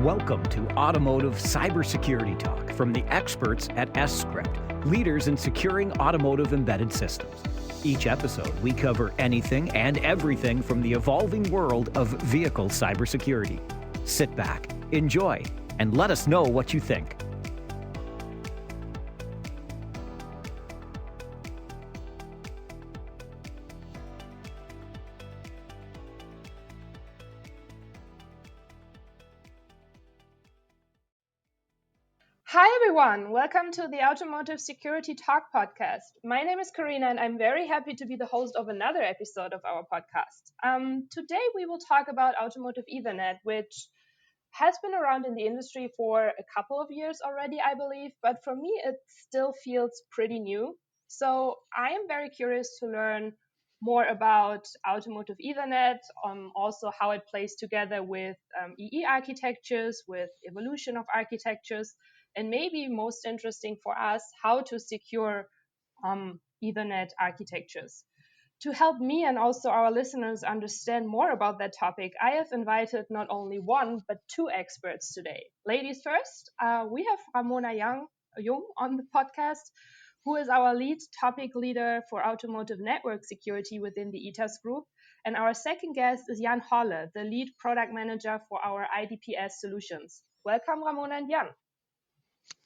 Welcome to Automotive Cybersecurity Talk from the experts at S-Script, leaders in securing automotive embedded systems. Each episode, we cover anything and everything from the evolving world of vehicle cybersecurity. Sit back, enjoy, and let us know what you think. Hi everyone, welcome to the Automotive Security Talk podcast. My name is Karina and I'm very happy to be the host of another episode of our podcast. Today we will talk about Automotive Ethernet, which has been around in the industry for a couple of years already, I believe, but for me it still feels pretty new. So I am very curious to learn more about Automotive Ethernet, also how it plays together with EE architectures, with evolution of architectures, and maybe most interesting for us, how to secure Ethernet architectures. To help me and also our listeners understand more about that topic, I have invited not only one, but two experts today. Ladies first, we have Ramona Jung on the podcast, who is our lead topic leader for Automotive Network Security within the ETAS group. And our second guest is Jan Holle, the lead product manager for our IDS solutions. Welcome, Ramona and Jan.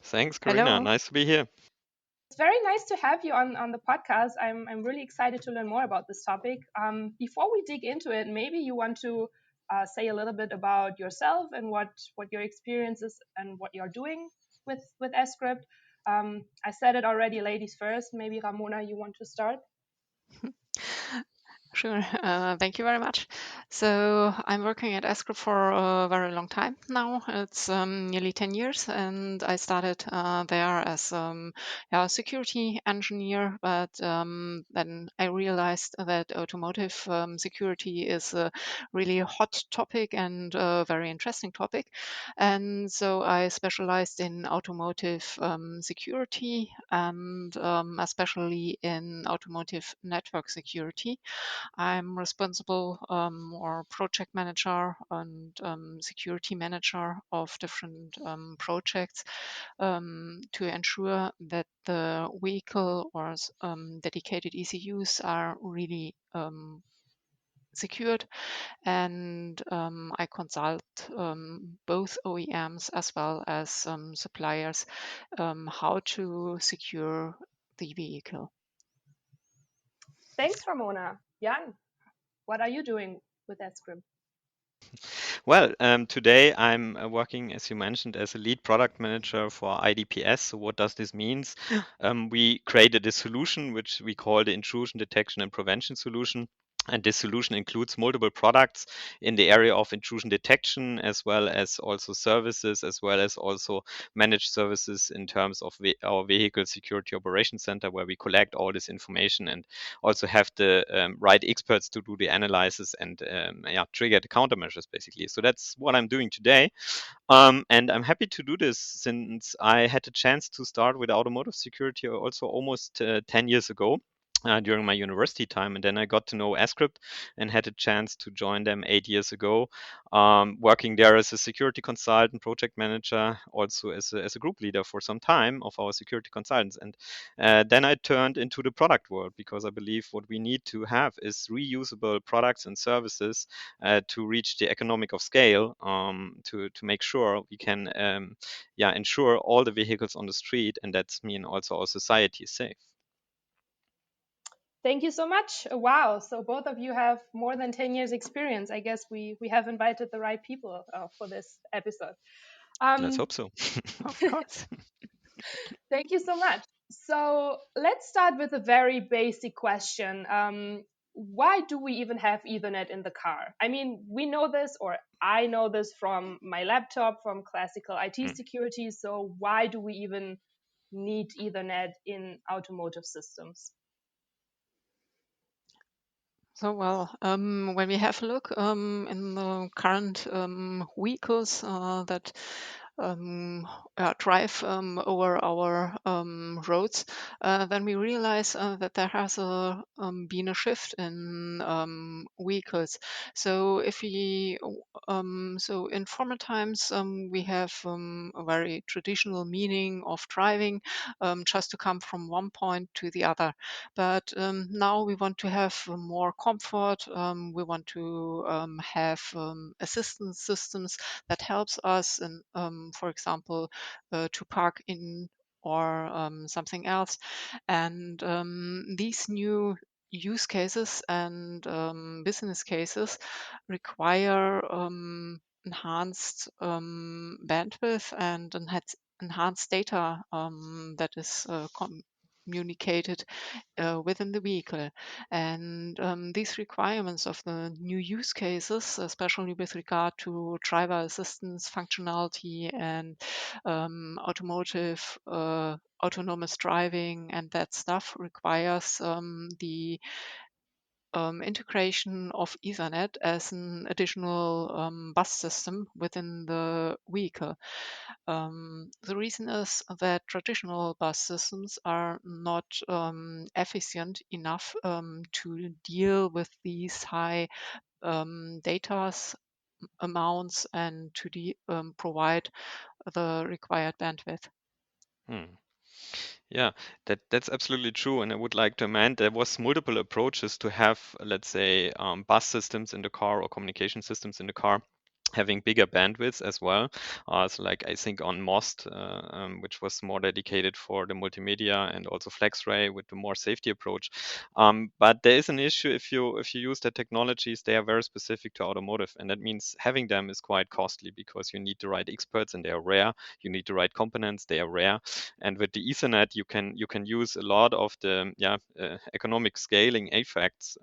Thanks, Karina. Hello. Nice to be here. It's very nice to have you on the podcast. I'm really excited to learn more about this topic. Before we dig into it, maybe you want to say a little bit about yourself and what your experience is and what you're doing with S-Script. I said it already, ladies first. Maybe Ramona, you want to start? Sure. Thank you very much. So I'm working at S-Script for a very long time now. It's nearly 10 years, and I started there as a security engineer. But then I realized that automotive security is a really hot topic and a very interesting topic. And so I specialized in automotive security and especially in automotive network security. I'm responsible or project manager and security manager of different projects to ensure that the vehicle or dedicated ECUs are really secured, and I consult both OEMs as well as suppliers how to secure the vehicle. Thanks, Ramona. Jan, what are you doing with S-Script? Well, today I'm working, as you mentioned, as a lead product manager for IDPS. So what does this mean? We created a solution which we call the intrusion detection and prevention solution. And this solution includes multiple products in the area of intrusion detection, as well as also services, as well as also managed services in terms of our vehicle security operations center, where we collect all this information and also have the right experts to do the analysis and trigger the countermeasures, basically. So that's what I'm doing today. And I'm happy to do this since I had a chance to start with automotive security also almost 10 years ago. During my university time, and then I got to know S-Script and had a chance to join them 8 years ago, working there as a security consultant, project manager, also as a group leader for some time of our security consultants. And then I turned into the product world because I believe what we need to have is reusable products and services to reach the economic of scale, to make sure we can ensure all the vehicles on the street, and that's mean also our society is safe. Thank you so much. Wow. So both of you have more than 10 years experience. I guess we have invited the right people for this episode. Let's hope so. Of course. Thank you so much. So let's start with a very basic question. Why do we even have Ethernet in the car? I mean, we know this, or I know this from my laptop, from classical IT security. So why do we even need Ethernet in automotive systems? So, when we have a look in the current vehicles that drive over our roads, then we realize that there has been a shift in vehicles. So if we, so in former times, we have a very traditional meaning of driving, just to come from one point to the other. But now we want to have more comfort. We want to have assistance systems that helps us, and for example, to park in or something else. And these new use cases and business cases require enhanced bandwidth and enhanced data that is communicated within the vehicle. And these requirements of the new use cases, especially with regard to driver assistance functionality and automotive autonomous driving and that stuff, requires the integration of Ethernet as an additional bus system within the vehicle. The reason is that traditional bus systems are not efficient enough to deal with these high data amounts and to provide the required bandwidth. Hmm. Yeah, that's absolutely true. And I would like to amend there was multiple approaches to have, let's say, bus systems in the car or communication systems in the car having bigger bandwidths as well. So like I think on MOST, which was more dedicated for the multimedia, and also FlexRay with the more safety approach. But there is an issue if you use the technologies, they are very specific to automotive, and that means having them is quite costly because you need the right experts and they are rare. You need the right components, they are rare. And with the Ethernet, you can use a lot of the economic scaling effects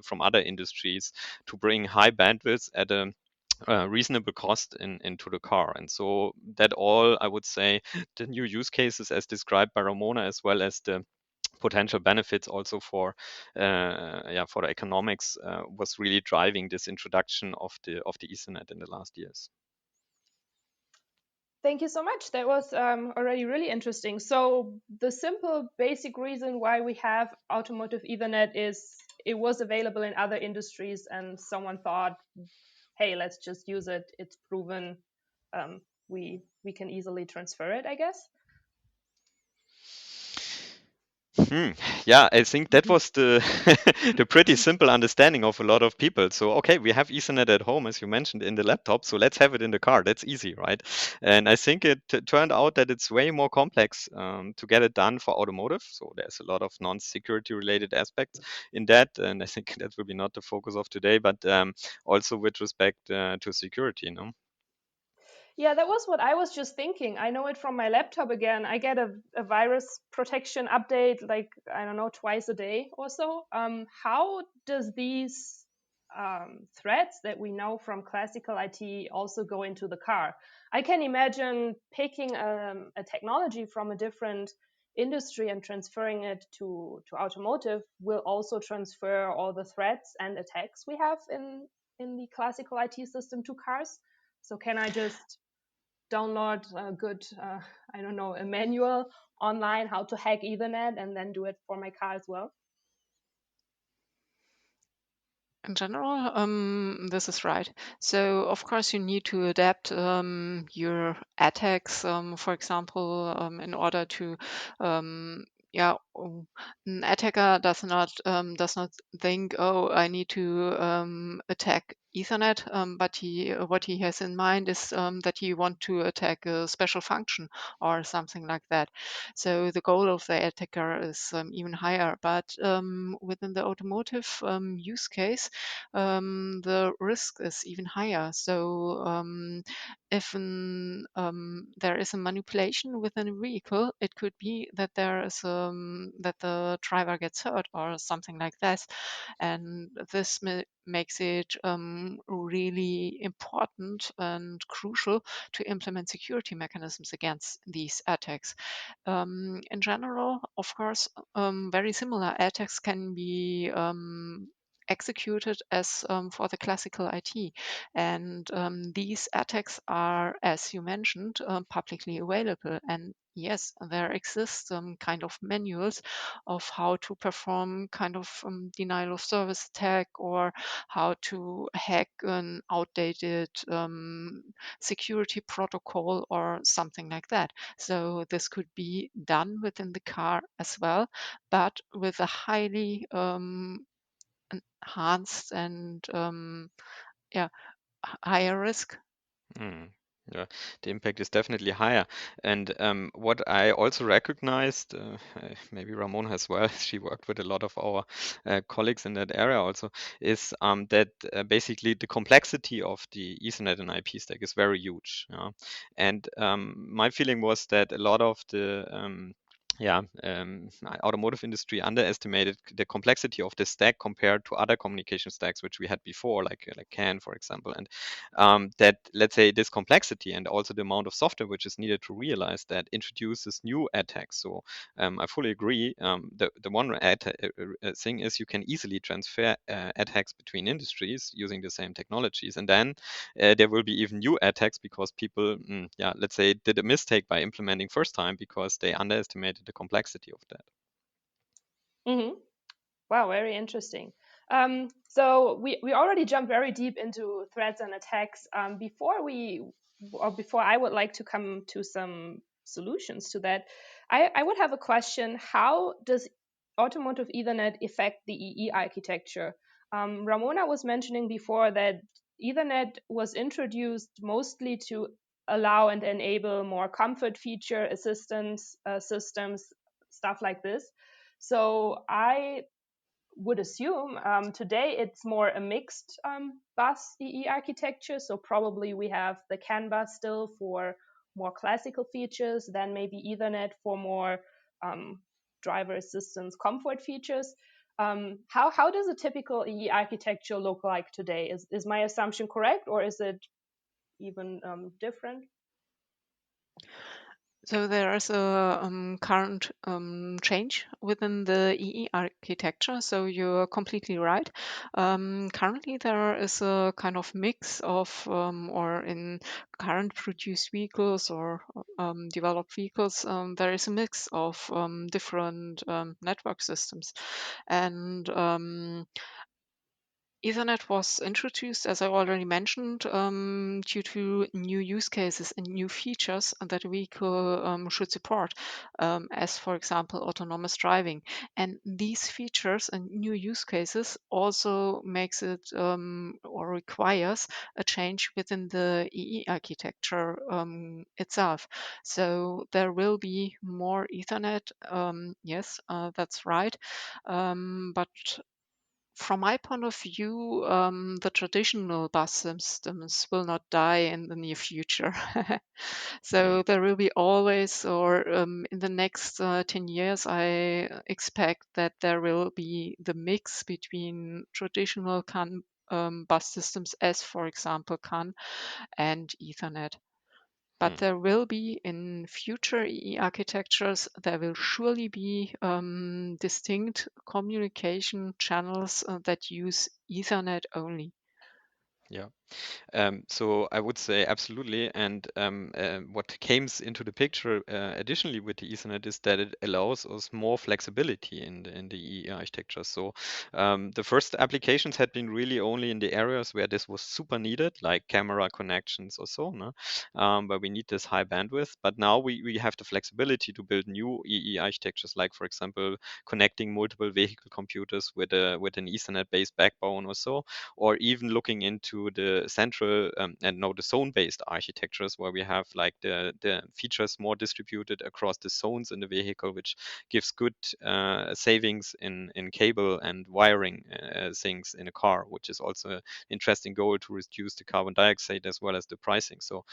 from other industries to bring high bandwidths at a reasonable cost into the car. And so that all, I would say, the new use cases as described by Ramona, as well as the potential benefits also for the economics, was really driving this introduction of the Ethernet in the last years. Thank you so much. That was already really interesting. So the simple basic reason why we have automotive Ethernet is it was available in other industries and someone thought, hey, let's just use it. It's proven. We can easily transfer it, I guess. Yeah, I think that was the the pretty simple understanding of a lot of people. So, okay, we have Ethernet at home, as you mentioned, in the laptop, so let's have it in the car. That's easy, right? And I think it turned out that it's way more complex to get it done for automotive. So there's a lot of non-security related aspects in that, and I think that will be not the focus of today, but also with respect to security, you know. Yeah, that was what I was just thinking. I know it from my laptop again. I get a virus protection update like, I don't know, twice a day or so. How does these threats that we know from classical IT also go into the car? I can imagine picking a technology from a different industry and transferring it to automotive will also transfer all the threats and attacks we have in the classical IT system to cars. So can I just download a good, I don't know, a manual online how to hack Ethernet and then do it for my car as well? In general, this is right. So, of course, you need to adapt your attacks, for example, in order to, um, yeah, an attacker does not think, oh, I need to attack Ethernet, but what he has in mind is that he want to attack a special function or something like that. So the goal of the attacker is even higher. But within the automotive use case, the risk is even higher. So if there is a manipulation within a vehicle, it could be that there is that the driver gets hurt or something like that, and this makes it really important and crucial to implement security mechanisms against these attacks. In general, of course, very similar attacks can be executed as for the classical IT. And these attacks are, as you mentioned, publicly available. And yes, there exist kind of manuals of how to perform kind of denial of service attack, or how to hack an outdated security protocol or something like that. So this could be done within the car as well, but with a highly enhanced and yeah, higher risk. Mm. Yeah, the impact is definitely higher. And what I also recognized, maybe Ramona as well, she worked with a lot of our colleagues in that area also, is that basically the complexity of the Ethernet and IP stack is very huge. And my feeling was that a lot of the automotive industry underestimated the complexity of the stack compared to other communication stacks which we had before, like CAN, for example. And that, let's say, this complexity and also the amount of software which is needed to realize that introduces new attacks. So I fully agree. The one thing is you can easily transfer attacks between industries using the same technologies, and then there will be even new attacks because people, let's say, did a mistake by implementing first time because they underestimated the complexity of that. Mm-hmm. Wow, very interesting. So we already jumped very deep into threats and attacks. Before I would like to come to some solutions to that, I would have a question. How does automotive Ethernet affect the EE architecture? Ramona was mentioning before that Ethernet was introduced mostly to allow and enable more comfort feature assistance systems, stuff like this. So I would assume today it's more a mixed bus EE architecture. So probably we have the CAN bus still for more classical features, then maybe Ethernet for more driver assistance comfort features. How does a typical EE architecture look like today? Is my assumption correct, or is it even different? So there is a current change within the EE architecture. So you're completely right. Currently, there is a kind of mix of, or in current produced vehicles or developed vehicles, there is a mix of different network systems. And Ethernet was introduced, as I already mentioned, due to new use cases and new features that a vehicle should support, as for example, autonomous driving. And these features and new use cases also makes it or requires a change within the EE architecture itself. So there will be more Ethernet. Yes, that's right. But from my point of view, the traditional bus systems will not die in the near future. So there will be always, or in the next 10 years, I expect that there will be the mix between traditional CAN bus systems, as for example CAN, and Ethernet. But there will be in future EE architectures, there will surely be distinct communication channels that use Ethernet only. Yeah. So I would say absolutely. And what comes into the picture additionally with the Ethernet is that it allows us more flexibility in the EE architecture. So the first applications had been really only in the areas where this was super needed, like camera connections or so, no? Where we need this high bandwidth. But now we have the flexibility to build new EE architectures, like for example, connecting multiple vehicle computers with an Ethernet-based backbone or so, or even looking into the central and no the zone-based architectures where we have like the features more distributed across the zones in the vehicle, which gives good savings in cable and wiring things in a car, which is also an interesting goal to reduce the carbon dioxide as well as the pricing. So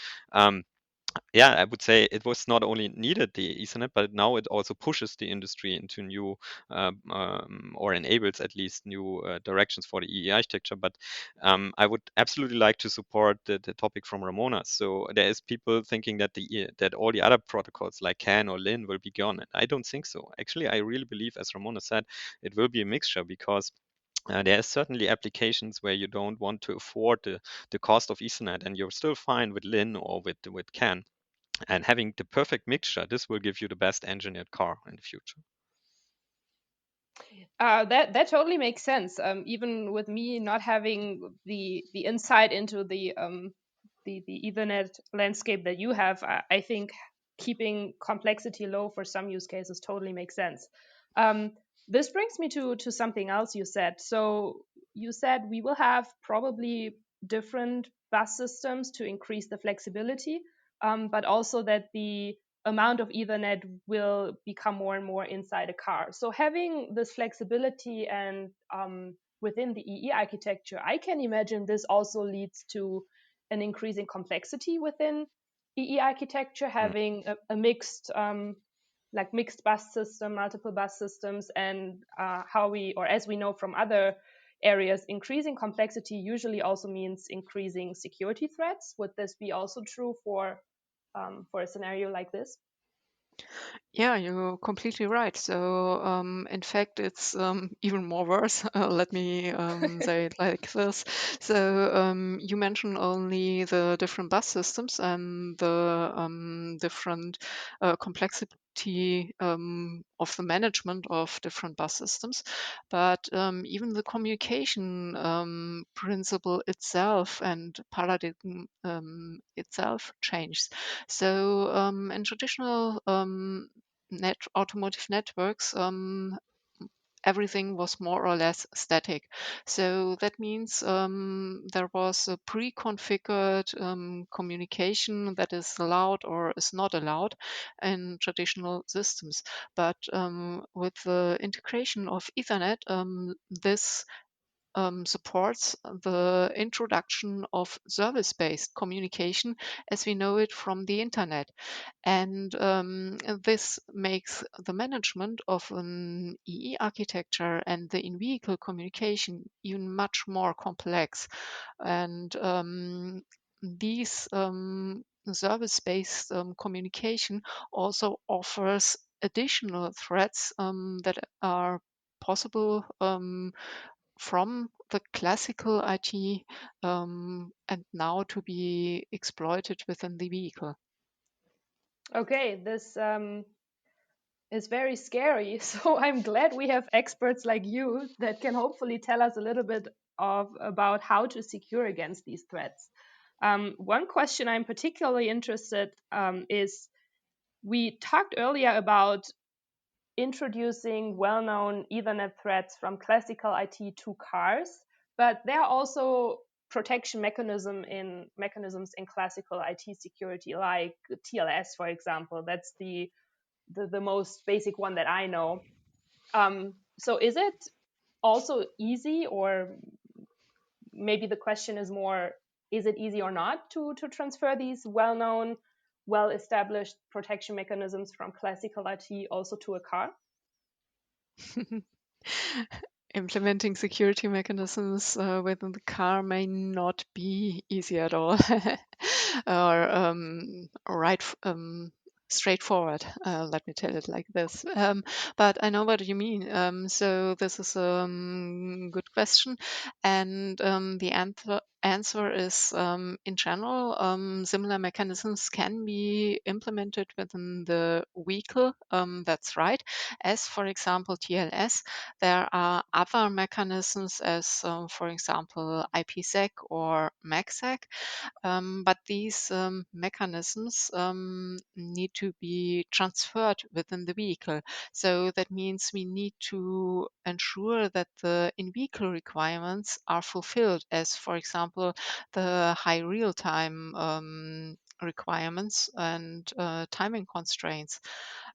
yeah, I would say it was not only needed the Ethernet, but now it also pushes the industry into new or enables at least new directions for the EE architecture. But I would absolutely like to support the topic from Ramona. So there is people thinking that that all the other protocols like CAN or LIN will be gone. And I don't think so. Actually, I really believe, as Ramona said, it will be a mixture because There are certainly applications where you don't want to afford the cost of Ethernet, and you're still fine with LIN or with CAN. And having the perfect mixture, this will give you the best engineered car in the future. That totally makes sense. Even with me not having the insight into the Ethernet landscape that you have, I think keeping complexity low for some use cases totally makes sense. Um, this brings me to something else you said. So you said we will have probably different bus systems to increase the flexibility, but also that the amount of Ethernet will become more and more inside a car. So having this flexibility and within the EE architecture, I can imagine this also leads to an increasing complexity within EE architecture, having a mixed like mixed bus system, multiple bus systems, and how we, or as we know from other areas, increasing complexity usually also means increasing security threats. Would this be also true for a scenario like this? Yeah, you're completely right. So, in fact, it's even more worse. Let me say it like this. So, you mentioned only the different bus systems and the different complexity of the management of different bus systems, but even the communication principle itself and paradigm itself changed. So, in traditional automotive networks, everything was more or less static. So that means there was a pre-configured communication that is allowed or is not allowed in traditional systems. But with the integration of Ethernet, this supports the introduction of service-based communication as we know it from the internet. And this makes the management of an EE architecture and the in-vehicle communication even much more complex. And these service-based communication also offers additional threats that are possible from the classical IT and now to be exploited within the vehicle. Okay, this is very scary. So I'm glad we have experts like you that can hopefully tell us a little bit about how to secure against these threats. One question I'm particularly interested is we talked earlier about introducing well-known Ethernet threats from classical IT to cars, but there are also protection mechanisms in classical IT security, like TLS, for example. That's the most basic one that I know. So is it also easy, or maybe the question is more, is it easy or not to transfer these well-known, well-established protection mechanisms from classical IT also to a car? Implementing security mechanisms within the car may not be easy at all or straightforward. Let me tell it like this. But I know what you mean. So this is a good question, and the answer is in general, similar mechanisms can be implemented within the vehicle. That's right. As for example, TLS, there are other mechanisms as, for example, IPsec or MACsec, but these mechanisms need to be transferred within the vehicle. So that means we need to ensure that the in-vehicle requirements are fulfilled, as, for example, the high real-time requirements and timing constraints.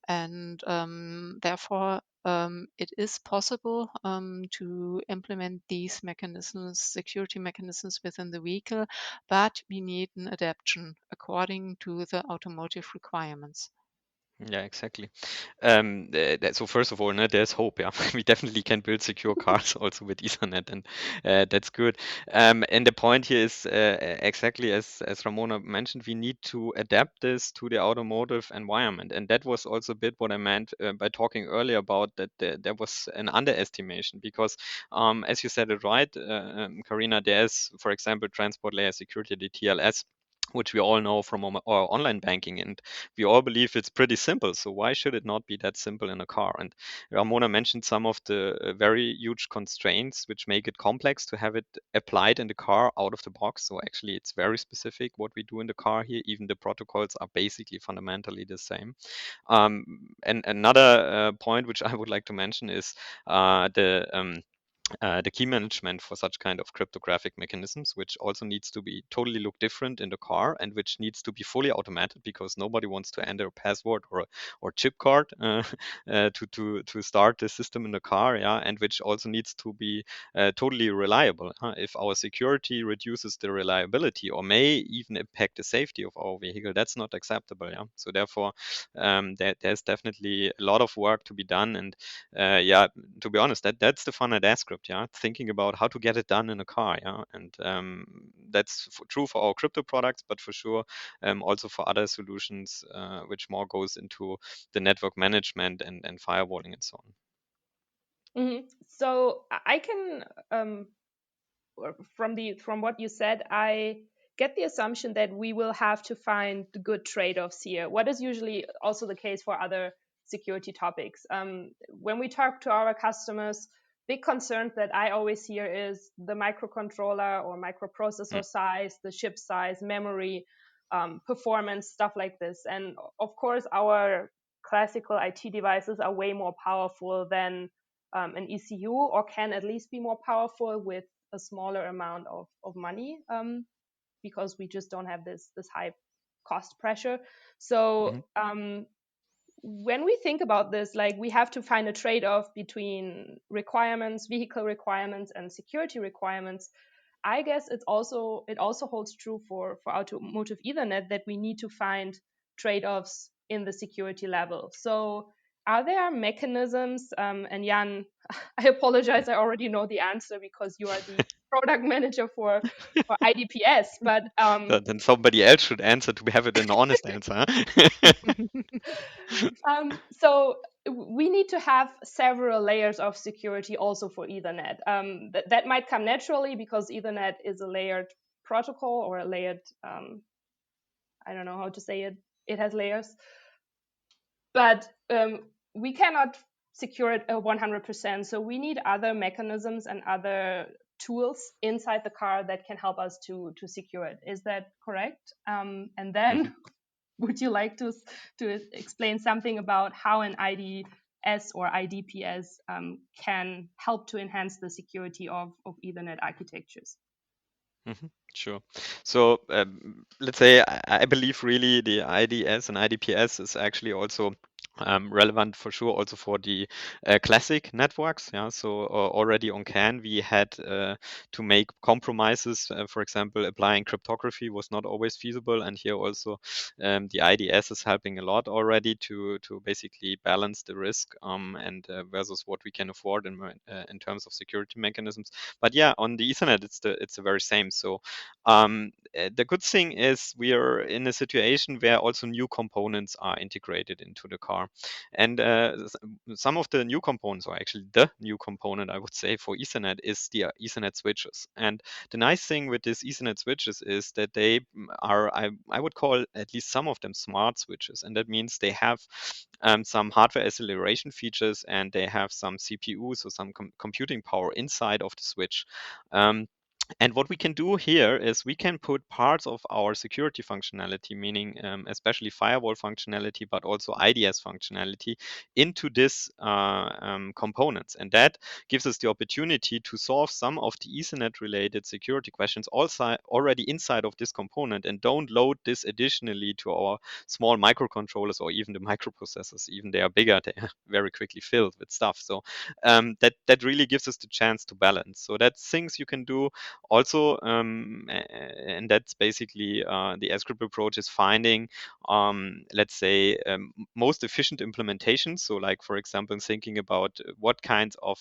And therefore, it is possible to implement these mechanisms, security mechanisms within the vehicle, but we need an adaptation according to the automotive requirements. Yeah, exactly. So first of all, there's hope. Yeah, we definitely can build secure cars also with Ethernet, and that's good. And the point here is exactly as Ramona mentioned, we need to adapt this to the automotive environment, and that was also a bit what I meant by talking earlier about that there was an underestimation because, as you said it right, Karina, there's, for example, transport layer security, the TLS, which we all know from our online banking, and we all believe it's pretty simple. So why should it not be that simple in a car? And Ramona mentioned some of the very huge constraints which make it complex to have it applied in the car out of the box. So actually, it's very specific what we do in the car here. Even the protocols are basically fundamentally the same. And another point which I would like to mention is the key management for such kind of cryptographic mechanisms, which also needs to be totally look different in the car and which needs to be fully automated because nobody wants to enter a password or chip card to start the system in the car, yeah, and which also needs to be totally reliable. If our security reduces the reliability or may even impact the safety of our vehicle, that's not acceptable. Yeah, so therefore there's definitely a lot of work to be done, and yeah, to be honest, that's the fun at AskScript, yeah, thinking about how to get it done in a car, yeah, and that's true for our crypto products, but for sure also for other solutions, which more goes into the network management and firewalling and so on. So I can from what you said, I get the assumption that we will have to find the good trade-offs here. What is usually also the case for other security topics. When we talk to our customers, big concern that I always hear is the microcontroller or microprocessor size, the chip size, memory, performance, stuff like this. And of course, our classical IT devices are way more powerful than an ECU, or can at least be more powerful with a smaller amount of money, because we just don't have this high cost pressure. So when we think about this, like, we have to find a trade-off between requirements, vehicle requirements, and security requirements. I guess it also holds true for automotive Ethernet, that we need to find trade-offs in the security level. So are there mechanisms, and Jan, I apologize, I already know the answer because you are the product manager for IDPS, but Then somebody else should answer to have it an honest answer. so we need to have several layers of security also for Ethernet. That might come naturally because Ethernet is a layered protocol, or a layered, I don't know how to say it. It has layers. But we cannot secure it 100%. So we need other mechanisms and other tools inside the car that can help us to secure it. Is that correct? And then would you like to explain something about how an IDS or IDPS can help to enhance the security of Ethernet architectures? Sure. So let's say I believe really the IDS and IDPS is actually also relevant for sure also for the classic networks. Yeah. So already on CAN we had to make compromises. For example, applying cryptography was not always feasible, and here also the IDS is helping a lot already to basically balance the risk and versus what we can afford in terms of security mechanisms. But yeah, on the Ethernet it's the very same. So the good thing is we are in a situation where also new components are integrated into the car. And some of the new components, or actually the new component, I would say, for Ethernet is the Ethernet switches. And the nice thing with these Ethernet switches is that they are, I would call at least some of them smart switches. And that means they have some hardware acceleration features, and they have some CPU, so some computing power inside of the switch. And what we can do here is we can put parts of our security functionality, meaning especially firewall functionality, but also IDS functionality, into this components. And that gives us the opportunity to solve some of the Ethernet related security questions also already inside of this component, and don't load this additionally to our small microcontrollers or even the microprocessors. Even they are bigger, they are very quickly filled with stuff. So that really gives us the chance to balance. So that's things you can do Also, and that's basically the S-Script approach is finding, let's say, most efficient implementations. So, like for example, thinking about what kinds of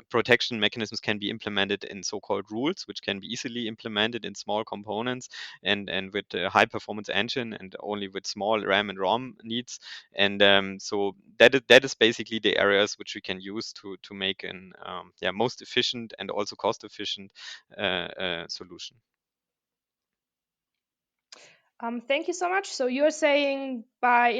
protection mechanisms can be implemented in so-called rules, which can be easily implemented in small components and with a high performance engine and only with small RAM and ROM needs. And so that is basically the areas which we can use to make an most efficient and also cost efficient solution. Thank you so much. So you're saying by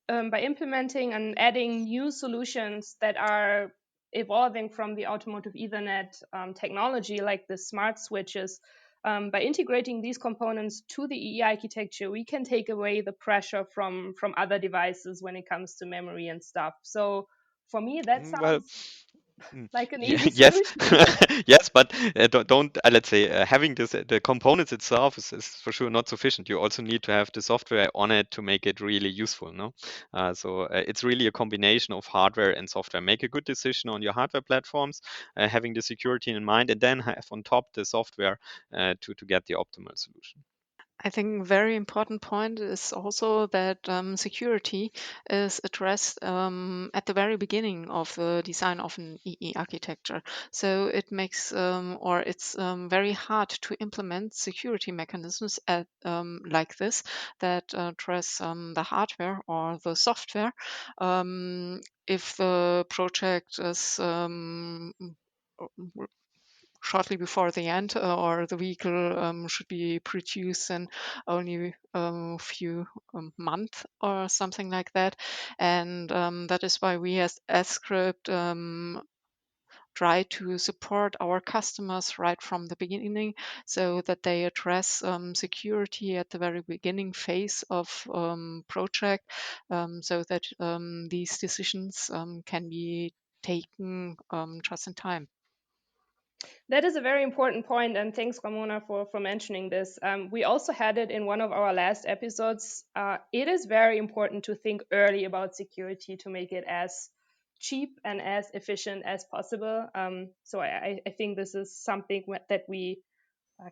implementing and adding new solutions that are evolving from the automotive Ethernet technology, like the smart switches, by integrating these components to the EE architecture, we can take away the pressure from other devices when it comes to memory and stuff. So for me, that Well, sounds like an yeah, easy yes, solution. yes, but don't let's say having this the components itself is for sure not sufficient. You also need to have the software on it to make it really useful. No, so it's really a combination of hardware and software. Make a good decision on your hardware platforms, having the security in mind, and then have on top the software to get the optimal solution. I think a very important point is also that security is addressed at the very beginning of the design of an EE architecture. So it makes or it's very hard to implement security mechanisms like this that address the hardware or the software if the project is shortly before the end, or the vehicle should be produced in only a few months or something like that. And that is why we as S-Script try to support our customers right from the beginning so that they address security at the very beginning phase of project so that these decisions can be taken just in time. That is a very important point, and thanks, Ramona, for mentioning this. We also had it in one of our last episodes. It is very important to think early about security to make it as cheap and as efficient as possible. So I think this is something that we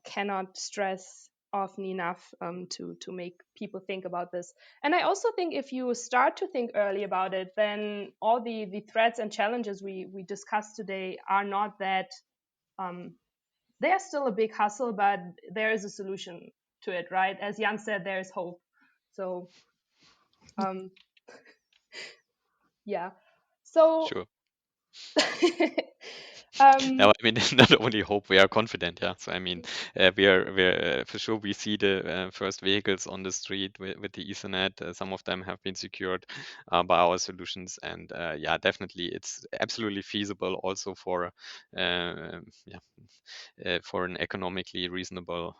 cannot stress often enough to make people think about this. And I also think if you start to think early about it, then all the threats and challenges we discussed today are not that they are still a big hustle, but there is a solution to it, right? As Jan said, there is hope. So, yeah. So, Sure. No, um, I mean, not only hope, we are confident. Yeah. So I mean, we are for sure we see the first vehicles on the street with the Ethernet. Some of them have been secured by our solutions, and yeah, definitely, it's absolutely feasible also for for an economically reasonable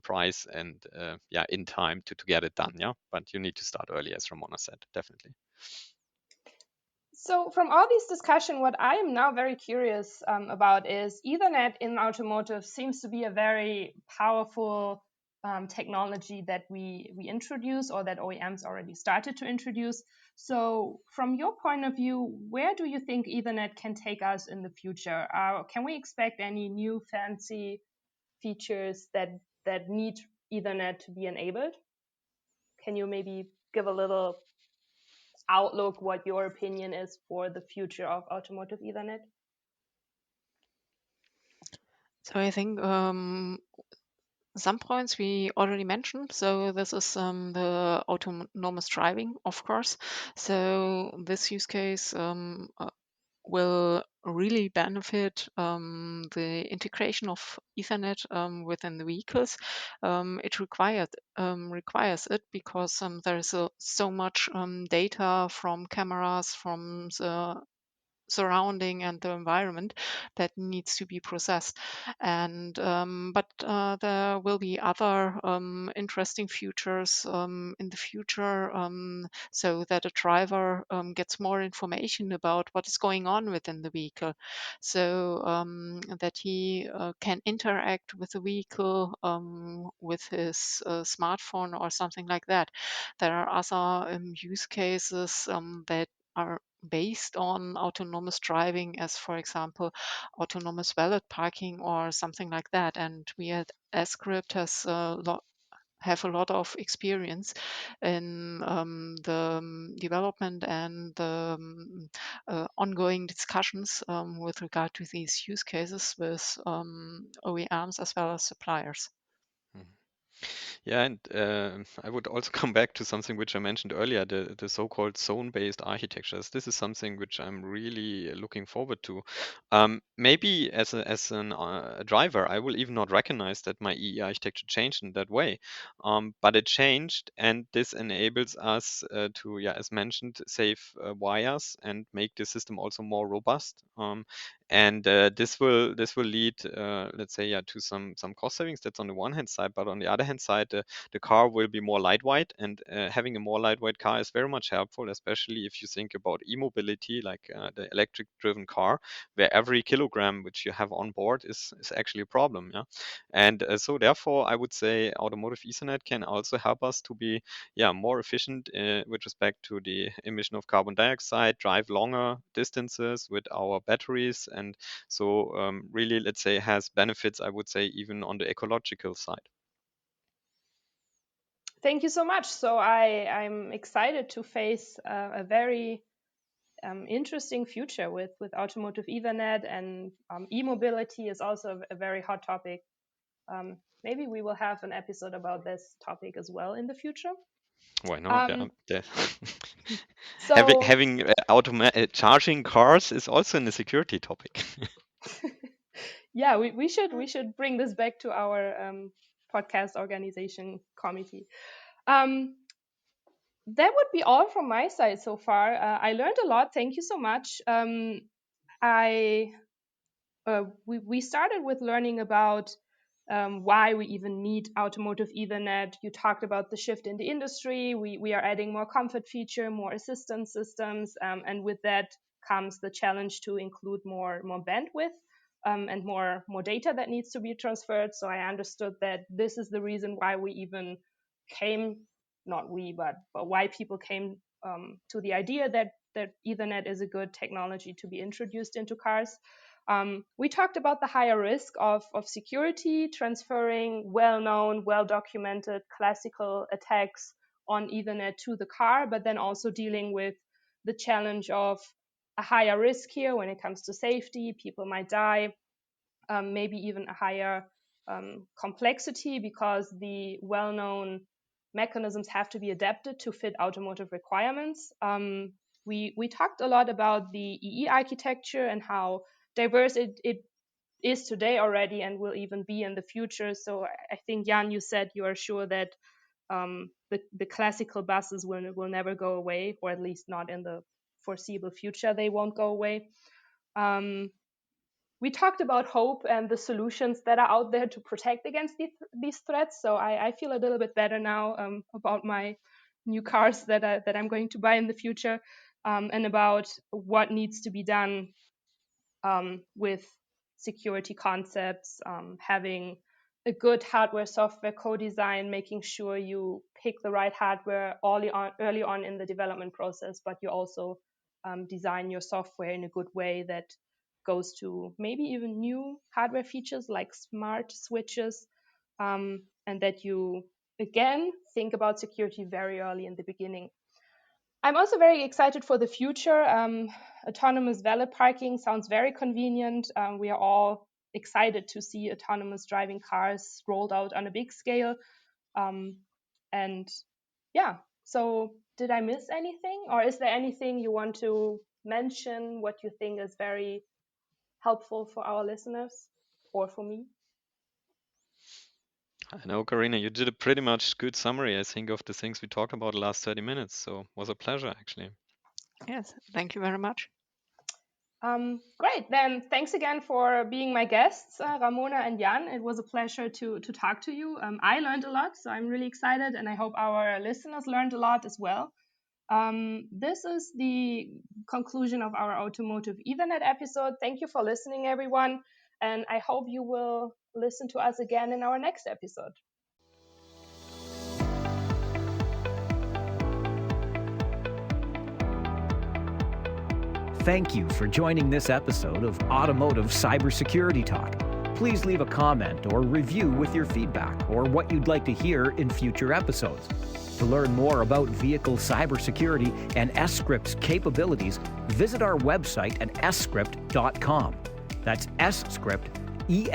price and yeah, in time to get it done. Yeah, but you need to start early, as Ramona said, definitely. So, from all this discussion, what I am now very curious about is Ethernet in automotive seems to be a very powerful technology that we introduce or that OEMs already started to introduce. So, from your point of view, where do you think Ethernet can take us in the future? Can we expect any new fancy features that need Ethernet to be enabled? Can you maybe give a little outlook what your opinion is for the future of automotive Ethernet? So I think some points we already mentioned. So this is the autonomous driving, of course. So this use case will really benefit the integration of Ethernet within the vehicles. It requires it because there is so much data from cameras, from the surrounding and the environment that needs to be processed. And but there will be other interesting features in the future, so that a driver gets more information about what is going on within the vehicle, so that he can interact with the vehicle with his smartphone or something like that. There are other use cases that are based on autonomous driving, as for example, autonomous valet parking or something like that. And we at Script have a lot of experience in the development and the ongoing discussions with regard to these use cases with OEMs as well as suppliers. Mhm. Yeah, and I would also come back to something which I mentioned earlier, the so-called zone-based architectures. This is something which I'm really looking forward to. Maybe as a driver, I will even not recognize that my EE architecture changed in that way, but it changed, and this enables us to, yeah, as mentioned, save wires and make the system also more robust. And this will lead, let's say, yeah, to some cost savings. That's on the one hand side, but on the other hand side, the car will be more lightweight, and having a more lightweight car is very much helpful, especially if you think about e-mobility, like the electric-driven car, where every kilogram which you have on board is actually a problem. Yeah, and so therefore, I would say automotive Ethernet can also help us to be, yeah, more efficient with respect to the emission of carbon dioxide, drive longer distances with our batteries, and so really, let's say, has benefits, I would say, even on the ecological side. Thank you so much. So I'm excited to face a very interesting future with automotive Ethernet, and e-mobility is also a very hot topic. Maybe we will have an episode about this topic as well in the future. Why not? Yeah. So Having charging cars is also a security topic. yeah, we should bring this back to our podcast organization committee. That would be all from my side so far. I learned a lot. Thank you so much. I we started with learning about why we even need automotive Ethernet. You talked about the shift in the industry. We are adding more comfort feature, more assistance systems, and with that comes the challenge to include more bandwidth and more data that needs to be transferred. So I understood that this is the reason why we even came, not we, but why people came to the idea that Ethernet is a good technology to be introduced into cars. We talked about the higher risk of security, transferring well-known, well-documented classical attacks on Ethernet to the car, but then also dealing with the challenge of a higher risk here when it comes to safety. People might die, maybe even a higher complexity because the well-known mechanisms have to be adapted to fit automotive requirements. We talked a lot about the EE architecture and how diverse it is today already and will even be in the future. So I think, Jan, you said you are sure that the classical buses will never go away, or at least not in the foreseeable future. They won't go away. We talked about hope and the solutions that are out there to protect against these threats. So I feel a little bit better now about my new cars that I'm going to buy in the future, and about what needs to be done with security concepts, having a good hardware software co-design, making sure you pick the right hardware early on in the development process, but you also design your software in a good way that goes to maybe even new hardware features like smart switches, and that you again think about security very early in the beginning. I'm also very excited for the future. Autonomous valet parking sounds very convenient. We are all excited to see autonomous driving cars rolled out on a big scale. And yeah, so did I miss anything? Or is there anything you want to mention, what you think is very helpful for our listeners or for me? I know, Karina, you did a pretty much good summary, I think, of the things we talked about the last 30 minutes. So it was a pleasure, actually. Yes, thank you very much. Great. Then thanks again for being my guests, Ramona and Jan. It was a pleasure to talk to you. I learned a lot, so I'm really excited, and I hope our listeners learned a lot as well. This is the conclusion of our Automotive Ethernet episode. Thank you for listening, everyone, and I hope you will listen to us again in our next episode. Thank you for joining this episode of Automotive Cybersecurity Talk. Please leave a comment or review with your feedback or what you'd like to hear in future episodes. To learn more about vehicle cybersecurity and S-Script's capabilities, visit our website at sscript.com. That's S-Script, ESCRYPT.com.